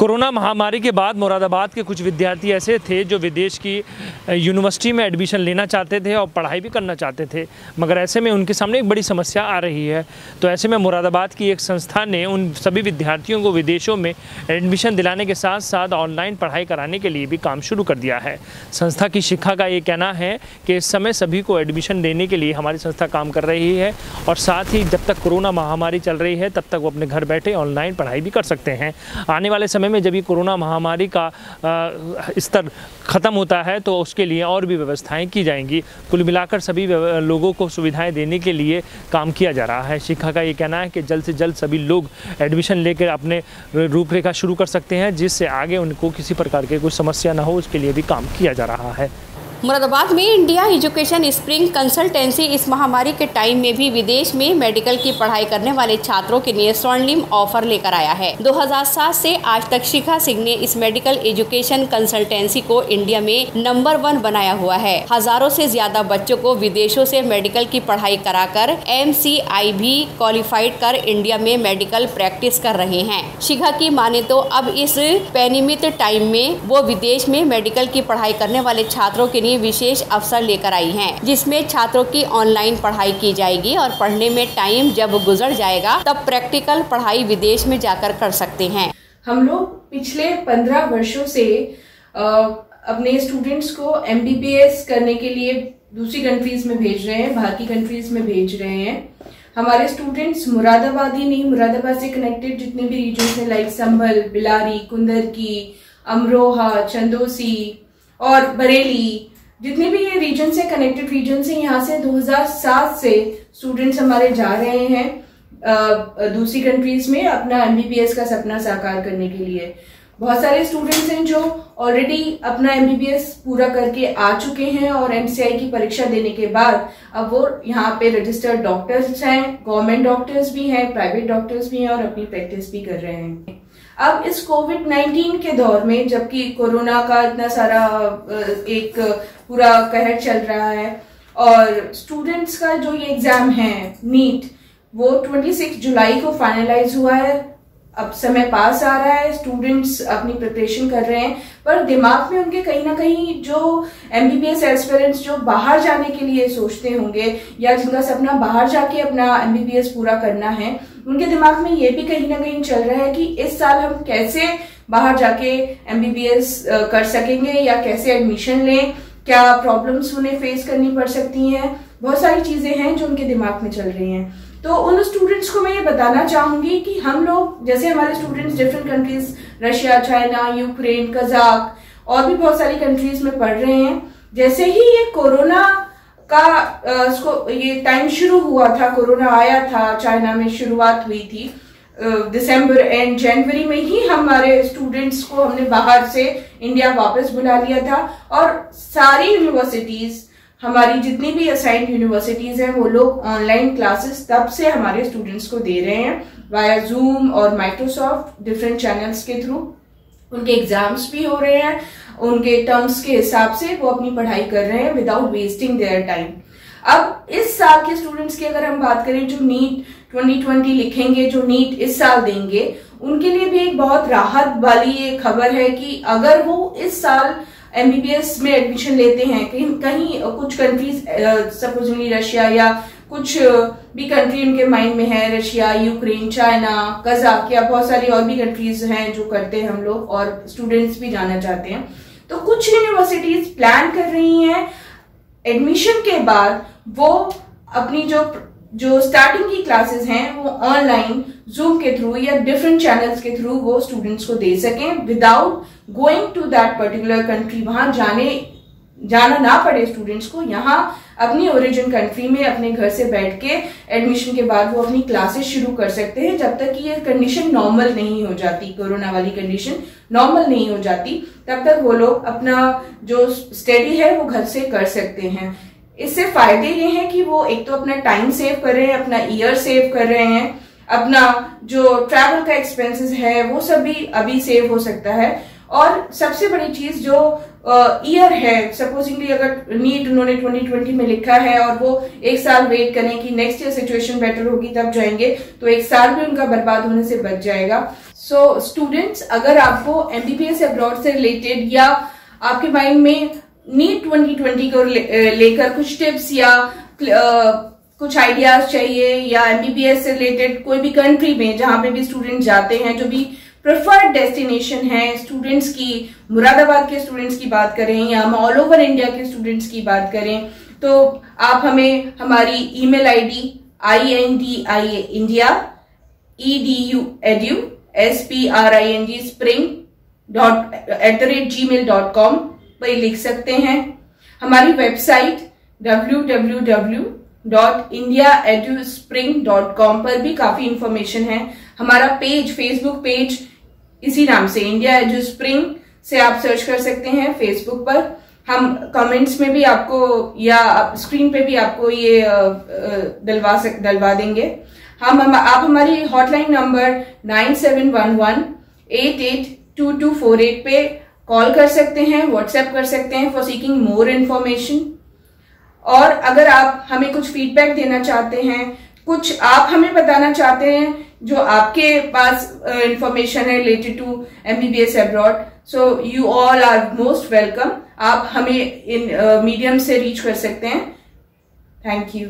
Corona महामारी के बाद मुरादाबाद के कुछ विद्यार्थी ऐसे थे जो विदेश की यूनिवर्सिटी में एडमिशन लेना चाहते थे और पढ़ाई भी करना चाहते थे, मगर ऐसे में उनके सामने एक बड़ी समस्या आ रही है। तो ऐसे में मुरादाबाद की एक संस्था ने उन सभी विद्यार्थियों को विदेशों में एडमिशन दिलाने के साथ साथ ऑनलाइन पढ़ाई कराने के लिए भी काम शुरू कर दिया है। संस्था की शिक्षा का ये कहना है कि इस समय सभी को एडमिशन देने के लिए हमारी संस्था काम कर रही है और साथ ही जब तक कोरोना महामारी चल रही है तब तक वो अपने घर बैठे ऑनलाइन पढ़ाई भी कर सकते हैं। आने वाले समय में जब ये कोरोना महामारी का स्तर ख़त्म होता है तो उसके लिए और भी व्यवस्थाएं की जाएंगी। कुल मिलाकर सभी लोगों को सुविधाएं देने के लिए काम किया जा रहा है। शिक्षा का ये कहना है कि जल्द से जल्द सभी लोग एडमिशन लेकर अपने रूपरेखा शुरू कर सकते हैं, जिससे आगे उनको किसी प्रकार की कोई समस्या ना हो, उसके लिए भी काम किया जा रहा है। मुरादाबाद में इंडिया एजुकेशन स्प्रिंग कंसल्टेंसी इस महामारी के टाइम में भी विदेश में मेडिकल की पढ़ाई करने वाले छात्रों के लिए स्वर्णिम ऑफर लेकर आया है। 2007 से आज तक शिखा सिंह ने इस मेडिकल एजुकेशन कंसल्टेंसी को इंडिया में नंबर 1 बनाया हुआ है। हजारों से ज्यादा बच्चों को विदेशों से मेडिकल की पढ़ाई कराकर MCI भी क्वालिफाइड कर इंडिया में मेडिकल प्रैक्टिस कर रहे हैं। शिखा की माने तो अब इस पैनिमित टाइम में वो विदेश में मेडिकल की पढ़ाई करने वाले छात्रों के विशेष अवसर लेकर आई हैं, जिसमें छात्रों की ऑनलाइन पढ़ाई की जाएगी और पढ़ने में टाइम जब गुजर जाएगा तब प्रैक्टिकल पढ़ाई विदेश में जाकर कर सकते हैं। हम लोग पिछले 15 वर्षों से अपने स्टूडेंट्स को MBBS करने के लिए दूसरी कंट्रीज में भेज रहे हैं, बाहर की कंट्रीज में भेज रहे हैं। हमारे स्टूडेंट्स मुरादाबाद ही नहीं, मुरादाबाद से कनेक्टेड जितने भी रीजन हैं लाइक संभल, बिलारी, कुंदरकी, अमरोहा, चंदोसी और बरेली, जितने भी ये रीजन से कनेक्टेड रीजन से, यहाँ से 2007 से स्टूडेंट्स हमारे जा रहे हैं दूसरी कंट्रीज में अपना MBBS का सपना साकार करने के लिए। बहुत सारे स्टूडेंट्स हैं जो ऑलरेडी अपना MBBS पूरा करके आ चुके हैं और MCI की परीक्षा देने के बाद अब वो यहाँ पे रजिस्टर्ड डॉक्टर्स हैं, गवर्नमेंट डॉक्टर्स भी हैं, प्राइवेट डॉक्टर्स भी हैं और अपनी प्रैक्टिस भी कर रहे हैं। अब इस कोविड-19 के दौर में, जबकि कोरोना का इतना सारा एक पूरा कहर चल रहा है और स्टूडेंट्स का जो ये एग्जाम है नीट, वो 26 जुलाई को फाइनलाइज हुआ है। अब समय पास आ रहा है, स्टूडेंट्स अपनी प्रिपरेशन कर रहे हैं, पर दिमाग में उनके कहीं ना कहीं जो MBBS एस्पिरेंट्स जो बाहर जाने के लिए सोचते होंगे या जिनका सपना बाहर जाके अपना MBBS पूरा करना है, उनके दिमाग में ये भी कहीं ना कहीं चल रहा है कि इस साल हम कैसे बाहर जाके MBBS कर सकेंगे या कैसे एडमिशन लें, क्या प्रॉब्लम्स उन्हें फेस करनी पड़ सकती हैं। बहुत सारी चीजें हैं जो उनके दिमाग में चल रही हैं। तो उन स्टूडेंट्स को मैं ये बताना चाहूंगी कि हम लोग, जैसे हमारे students different countries, Russia, China, Ukraine, Kazakh और भी बहुत सारी कंट्रीज में पढ़ रहे हैं, जैसे ही ये कोरोना का ये टाइम शुरू हुआ था, कोरोना आया था, चाइना में शुरुआत हुई थी दिसंबर एंड जनवरी में ही हमारे स्टूडेंट्स को हमने बाहर से इंडिया वापस बुला लिया था और सारी यूनिवर्सिटीज, हमारी जितनी भी असाइंड यूनिवर्सिटीज हैं, वो लोग ऑनलाइन क्लासेस तब से हमारे स्टूडेंट्स को दे रहे हैं वाया जूम और माइक्रोसॉफ्ट डिफरेंट चैनल्स के थ्रू। उनके एग्जाम्स भी हो रहे हैं, उनके टर्म्स के हिसाब से वो अपनी पढ़ाई कर रहे हैं विदाउट वेस्टिंग देयर टाइम। अब इस साल के स्टूडेंट्स की अगर हम बात करें जो नीट 2020 लिखेंगे, जो नीट इस साल देंगे, उनके लिए भी एक बहुत राहत वाली ये खबर है कि अगर वो इस साल MBBS में एडमिशन लेते हैं, कहीं कुछ कंट्रीज सपोजिंगली रशिया या कुछ भी कंट्री उनके माइंड में है, रशिया, यूक्रेन, चाइना, कजाक या बहुत सारी और भी कंट्रीज हैं जो करते हैं हम लोग और स्टूडेंट्स भी जाना चाहते हैं, तो कुछ यूनिवर्सिटीज प्लान कर रही हैं एडमिशन के बाद वो अपनी जो स्टार्टिंग की क्लासेस हैं वो ऑनलाइन जूम के थ्रू या डिफरेंट चैनल्स के थ्रू वो स्टूडेंट्स को दे सकें without going to that particular country. वहां जाना ना पड़े स्टूडेंट्स को, यहाँ अपनी ओरिजिन कंट्री में अपने घर से बैठ के एडमिशन के बाद वो अपनी क्लासेस शुरू कर सकते हैं जब तक कि ये कंडीशन नॉर्मल नहीं हो जाती, कोरोना वाली कंडीशन नॉर्मल नहीं हो जाती, तब तक वो लोग अपना जो स्टडी है वो घर से कर सकते हैं। इससे फायदे ये हैं कि वो एक तो अपना टाइम सेव कर रहे हैं, अपना ईयर सेव कर रहे हैं, अपना जो ट्रैवल का एक्सपेंसेस है वो सब भी अभी सेव हो सकता है और सबसे बड़ी चीज जो ईयर है, सपोजिंगली अगर नीट उन्होंने 2020 में लिखा है और वो एक साल वेट करें कि नेक्स्ट ईयर सिचुएशन बेटर होगी तब जाएंगे, तो एक साल भी उनका बर्बाद होने से बच जाएगा। सो स्टूडेंट्स, अगर आपको MBBS अब्रॉड से रिलेटेड या आपके माइंड में नीट 2020 को लेकर कुछ टिप्स या कुछ आइडियाज चाहिए, या MBBS से रिलेटेड कोई भी कंट्री में जहां पे भी स्टूडेंट जाते हैं, जो भी प्रेफर्ड डेस्टिनेशन है स्टूडेंट्स की, मुरादाबाद के स्टूडेंट्स की बात करें या हम ऑल ओवर इंडिया के स्टूडेंट्स की बात करें, तो आप हमें हमारी ईमेल आईडी indiaedu@spring@gmail.com पर लिख सकते हैं। हमारी वेबसाइट www.indiaeduspring.com पर भी काफी इंफॉर्मेशन है। हमारा पेज, फेसबुक पेज इसी नाम से इंडिया एडू स्प्रिंग से आप सर्च कर सकते हैं फेसबुक पर। हम कमेंट्स में भी आपको या स्क्रीन पे भी आपको ये डलवा देंगे। आप हमारी हॉटलाइन नंबर 9711882248 पे कॉल कर सकते हैं, व्हाट्सएप कर सकते हैं फॉर सीकिंग मोर इन्फॉर्मेशन। और अगर आप हमें कुछ फीडबैक देना चाहते हैं, कुछ आप हमें बताना चाहते हैं जो आपके पास इंफॉर्मेशन है related to MBBS abroad, so you all are most welcome. आप हमें इन मीडियम से रीच कर सकते हैं। Thank you.